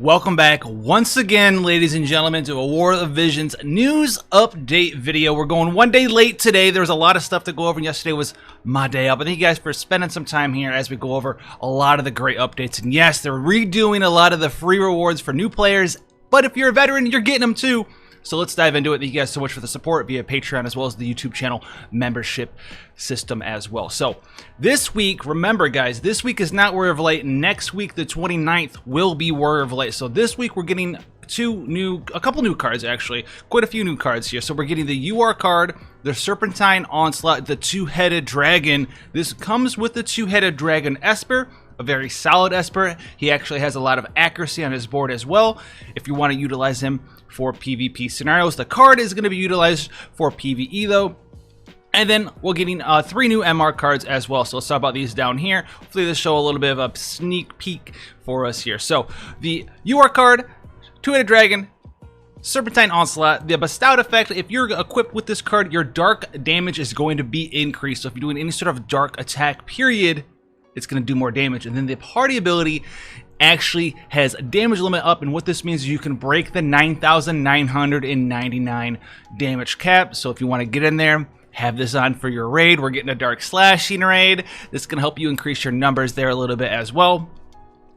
Welcome back once again, ladies and gentlemen, to a War of Visions news update video. We're going one day late today. There was a lot of stuff to go over. Yesterday was my day off. But thank you guys for spending some time here as we go over a lot of the great updates. And yes, they're redoing a lot of the free rewards for new players. But if you're a veteran, you're getting them too. So let's dive into it. Thank you guys so much for the support via Patreon as well as the YouTube channel membership system as well. So this week, remember guys, this week is not War of Light. Next week, the 29th, will be War of Light. So this week we're getting a couple new cards actually, quite a few new cards here. So we're getting the UR card, the Serpentine Onslaught, the Two-Headed Dragon. This comes with the Two-Headed Dragon Esper. A very solid Esper. He actually has a lot of accuracy on his board as well. If you want to utilize him for PvP scenarios, the card is going to be utilized for PvE though. And then we're getting 3 new MR cards as well. So let's talk about these down here. Hopefully this show a little bit of a sneak peek for us here. So the UR card, Two-Headed Dragon, Serpentine Onslaught, the bestowed effect. If you're equipped with this card, your dark damage is going to be increased. So if you're doing any sort of dark attack period, it's going to do more damage. And then the party ability actually has a damage limit up, and what this means is you can break the 9,999 damage cap. So if you want to get in there, have this on for your raid. We're getting a dark slashing raid. This is going to help you increase your numbers there a little bit as well.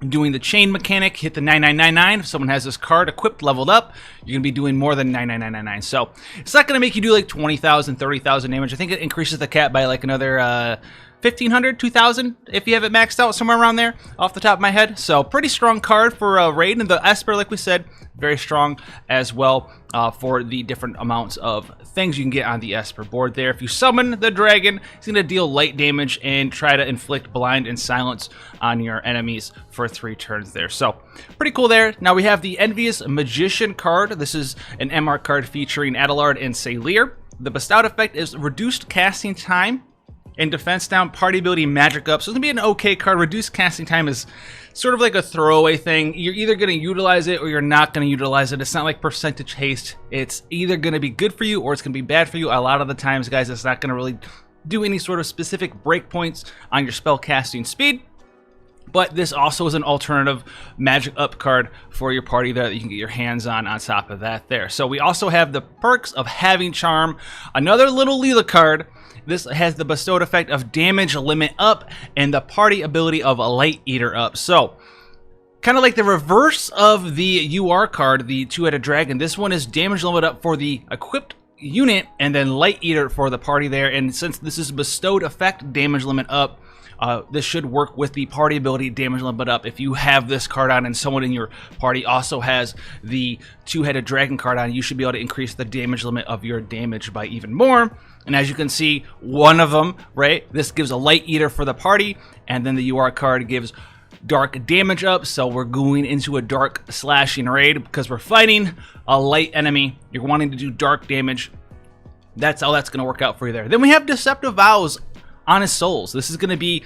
Doing the chain mechanic, hit the 9999. If someone has this card equipped, leveled up, you're going to be doing more than 99999. So it's not going to make you do like 20,000, 30,000 damage. I think it increases the cap by like another 1,500, 2,000 if you have it maxed out, somewhere around there off the top of my head. So pretty strong card for a raid. And the Esper, like we said, very strong as well for the different amounts of things you can get on the Esper board there. If you summon the dragon, it's going to deal light damage and try to inflict blind and silence on your enemies for 3 turns there. So pretty cool there. Now we have the Envious Magician card. This is an MR card featuring Adelard and Salir. The bestowed effect is reduced casting time and defense down, party ability, magic up. So it's going to be an okay card. Reduced casting time is sort of like a throwaway thing. You're either going to utilize it or you're not going to utilize it. It's not like percentage haste. It's either going to be good for you or it's going to be bad for you. A lot of the times, guys, it's not going to really do any sort of specific breakpoints on your spell casting speed. But this also is an alternative magic up card for your party there that you can get your hands on top of that there. So we also have the perks of having charm, another little Leela card. This has the bestowed effect of damage limit up and the party ability of a Light Eater up. So kind of like the reverse of the UR card, the Two-Headed Dragon. This one is damage limit up for the equipped unit and then Light Eater for the party there. And since this is bestowed effect damage limit up, this should work with the party ability damage limit up. If you have this card on and someone in your party also has the Two-Headed Dragon card on, you should be able to increase the damage limit of your damage by even more. And as you can see, one of them, right, this gives a Light Eater for the party, and then the UR card gives dark damage up. So we're going into a dark slashing raid because we're fighting a light enemy. You're wanting to do dark damage. That's how that's going to work out for you there. Then we have Deceptive Vows, Honest Souls. This is going to be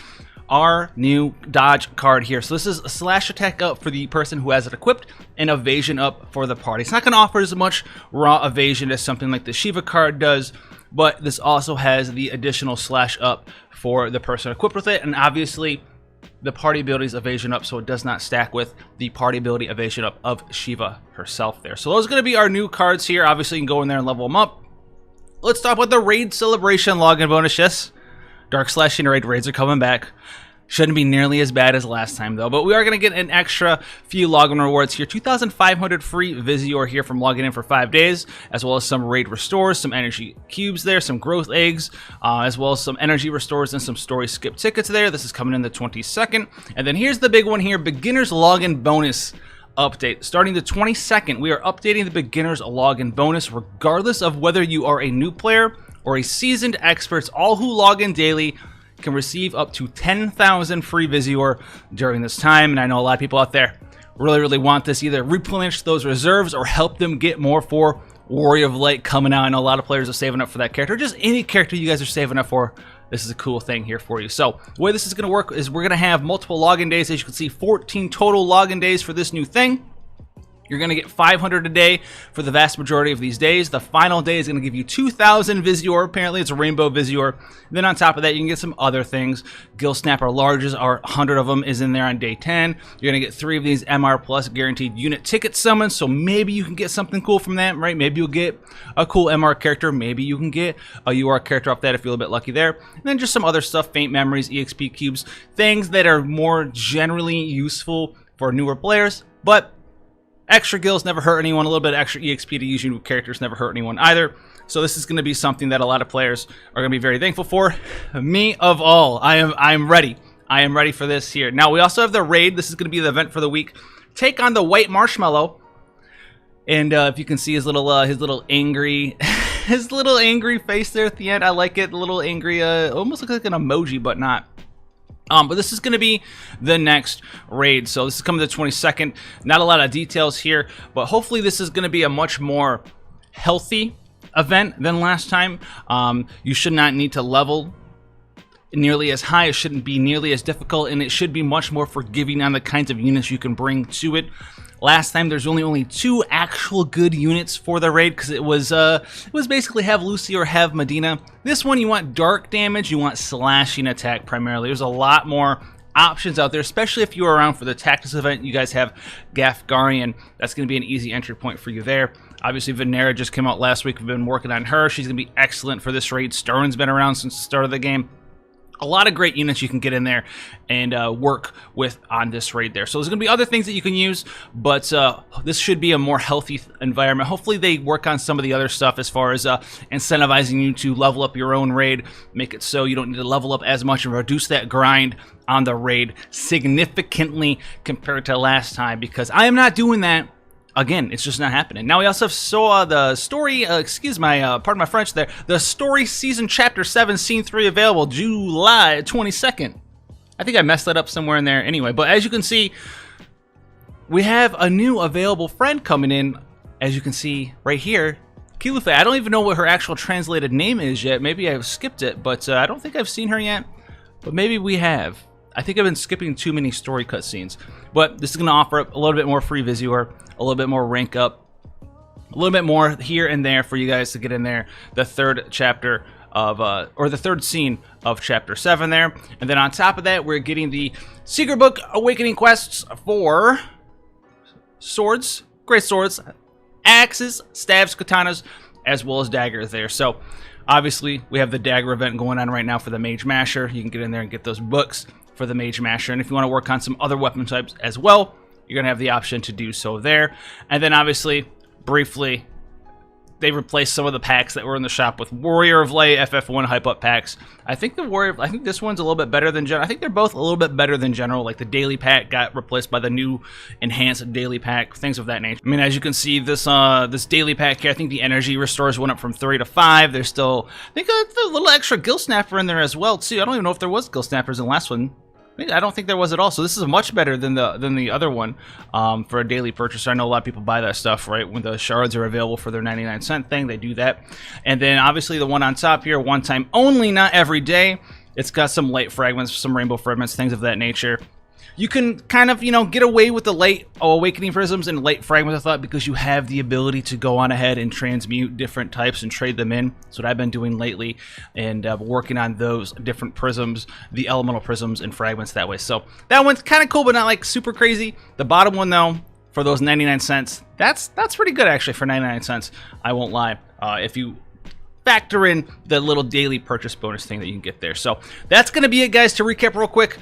our new dodge card here. So this is a slash attack up for the person who has it equipped and evasion up for the party. It's not going to offer as much raw evasion as something like the Shiva card does, but this also has the additional slash up for the person equipped with it. And obviously the party ability is evasion up, so it does not stack with the party ability evasion up of Shiva herself there. So those are going to be our new cards here. Obviously you can go in there and level them up. Let's talk about the raid celebration login bonus. Yes, Dark Slashing Raid raids are coming back. Shouldn't be nearly as bad as last time though, but we are going to get an extra few login rewards here. 2,500 free Visiore here from logging in for 5 days, as well as some raid restores, some energy cubes there, some growth eggs, as well as some energy restores and some story skip tickets there. This is coming in the 22nd. And then here's the big one here, beginners login bonus update. Starting the 22nd, we are updating the beginners login bonus regardless of whether you are a new player or a seasoned expert. All who log in daily can receive up to 10,000 free Visiore during this time. And I know a lot of people out there really want this, either replenish those reserves or help them get more for Warrior of Light coming out. I know a lot of players are saving up for that character, just any character you guys are saving up for. This is a cool thing here for you. So the way this is going to work is we're going to have multiple login days. As you can see, 14 total login days for this new thing. You're going to get 500 a day for the vast majority of these days. The final day is going to give you 2,000 Visiore. Apparently, it's a rainbow Visiore. Then on top of that, you can get some other things. Gill Snapper Larges, are 100 of them is in there on day 10. You're going to get 3 of these MR Plus guaranteed unit ticket summons, so maybe you can get something cool from that, right? Maybe you'll get a cool MR character. Maybe you can get a UR character off that if you're a little bit lucky there. And then just some other stuff, Faint Memories, EXP Cubes, things that are more generally useful for newer players, but extra gills never hurt anyone. A little bit of extra EXP to use your new characters never hurt anyone either. So this is going to be something that a lot of players are going to be very thankful for. Me of all, I'm ready. I am ready for this here. Now we also have the raid. This is going to be the event for the week. Take on the White Marshmallow, and if you can see his little angry, his little angry face there at the end. I like it. A little angry. Almost looks like an emoji, but not. But this is going to be the next raid. So this is coming the 22nd. Not a lot of details here, but hopefully this is going to be a much more healthy event than last time. You should not need to level nearly as high. It shouldn't be nearly as difficult, and it should be much more forgiving on the kinds of units you can bring to it. Last time there's only 2 actual good units for the raid because it was basically have Lucy or have Medina. This one you want dark damage, you want slashing attack primarily. There's a lot more options out there, especially if you're around for the Tactics event. You guys have Gafgarian. That's going to be an easy entry point for you there. Obviously, Venera just came out last week. We've been working on her. She's going to be excellent for this raid. Stern's been around since the start of the game. A lot of great units you can get in there and work with on this raid there. So there's going to be other things that you can use, but this should be a more healthy environment. Hopefully they work on some of the other stuff as far as incentivizing you to level up your own raid, make it so you don't need to level up as much and reduce that grind on the raid significantly compared to last time, because I am not doing that. Again, it's just not happening. Now we also saw the story, pardon my French there, the story season chapter 7 scene 3 available July 22nd. I think I messed that up somewhere in there anyway, but as you can see, we have a new available friend coming in, as you can see right here, Kilufe. I don't even know what her actual translated name is yet. Maybe I've skipped it, but I don't think I've seen her yet, but maybe we have. I think I've been skipping too many story cutscenes, but this is going to offer up a little bit more free Visiore, a little bit more rank up, a little bit more here and there for you guys to get in there. The third chapter of, or the third scene of chapter 7 there. And then on top of that, we're getting the Secret Book Awakening quests for swords, great swords, axes, stabs, katanas, as well as daggers there. So obviously we have the dagger event going on right now for the Mage Masher. You can get in there and get those books for the Mage Masher, and if you want to work on some other weapon types as well, you're going to have the option to do so there. And then obviously, briefly, they replaced some of the packs that were in the shop with Warrior of Light, FF1 hype up packs. I think this one's a little bit better than General. I think they're both a little bit better than General. Like the daily pack got replaced by the new enhanced daily pack, things of that nature. I mean, as you can see, this daily pack here, I think the energy restores went up from 3 to 5. There's still, I think, a little extra Gill Snapper in there as well too. I don't even know if there was Gill Snappers in the last one. I don't think there was at all. So this is much better than the other one for a daily purchase. I know a lot of people buy that stuff, right? When the shards are available for their 99-cent thing, they do that. And then obviously the one on top here, one time only, not every day. It's got some light fragments, some rainbow fragments, things of that nature. You can kind of, get away with the late awakening prisms and late fragments, I thought, because you have the ability to go on ahead and transmute different types and trade them in. That's what I've been doing lately, and working on those different prisms, the elemental prisms and fragments that way. So that one's kind of cool, but not like super crazy. The bottom one though, for those 99 cents, that's pretty good actually for 99 cents. I won't lie. If you factor in the little daily purchase bonus thing that you can get there. So that's going to be it, guys. To recap real quick,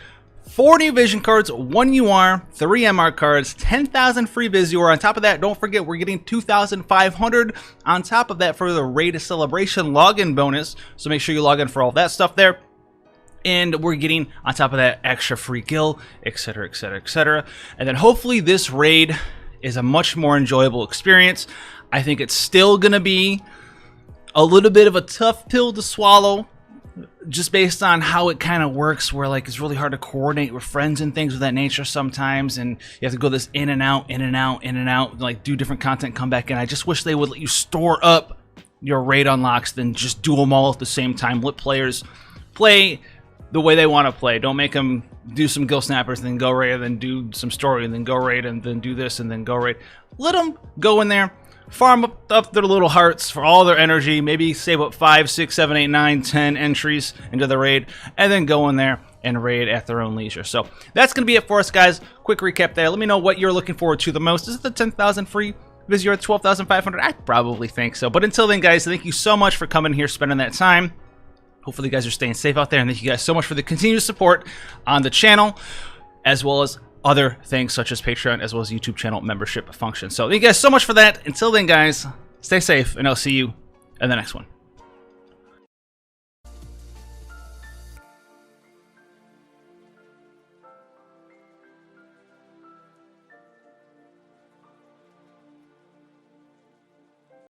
4 new vision cards, 1 UR, 3 MR cards, 10,000 free Visiore. On top of that, don't forget we're getting 2,500 on top of that for the Raid Celebration login bonus. So make sure you log in for all that stuff there. And we're getting on top of that extra free Gill, etc., etc., etc. And then hopefully this raid is a much more enjoyable experience. I think it's still going to be a little bit of a tough pill to swallow, just based on how it kind of works, where like it's really hard to coordinate with friends and things of that nature sometimes, and you have to go this in and out, in and out, in and out, like do different content, come back in. I just wish they would let you store up your raid unlocks than just do them all at the same time. Let players play the way they want to play. Don't make them do some Gill Snappers, and then go raid, and then do some story, and then go raid, and then do this, and then go raid. Let them go in there, farm up their little hearts for all their energy, maybe save up 5, 6, 7, 8, 9, 10 entries into the raid, and then go in there and raid at their own leisure. So that's going to be it for us, guys. Quick recap there. Let me know what you're looking forward to the most. Is it the 10,000 free Visiore, 12,500? I probably think so. But until then, guys, thank you so much for coming here, spending that time. Hopefully you guys are staying safe out there, and thank you guys so much for the continued support on the channel, as well as other things such as Patreon, as well as YouTube channel membership functions. So thank you guys so much for that. Until then, guys, stay safe, and I'll see you in the next one.